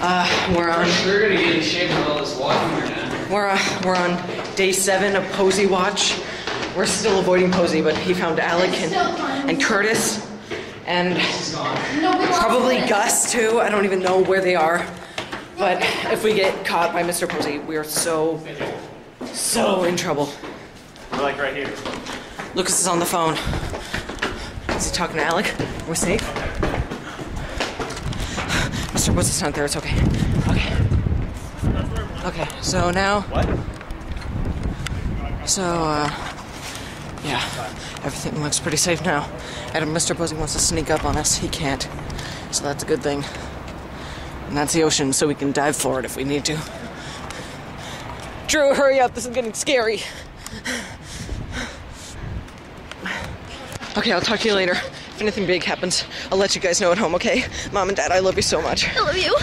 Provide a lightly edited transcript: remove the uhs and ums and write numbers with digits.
We're on. We're gonna get in shape with all this walking we're doing. We're on day 7 of Posey Watch. We're still avoiding Posey, but he found Alec and Curtis and probably Gus too. I don't even know where they are. But if we get caught by Mr. Posey, we are so in trouble. We're like right here. Lucas is on the phone. Is he talking to Alec? We're safe? Mr. Posey's not there, it's okay. Okay, so now... What? So, yeah, everything looks pretty safe now. And if Mr. Posey wants to sneak up on us, he can't. So that's a good thing. And that's the ocean, so we can dive for it if we need to. Drew, hurry up, this is getting scary. Okay, I'll talk to you later. If anything big happens, I'll let you guys know at home, okay? Mom and Dad, I love you so much. I love you.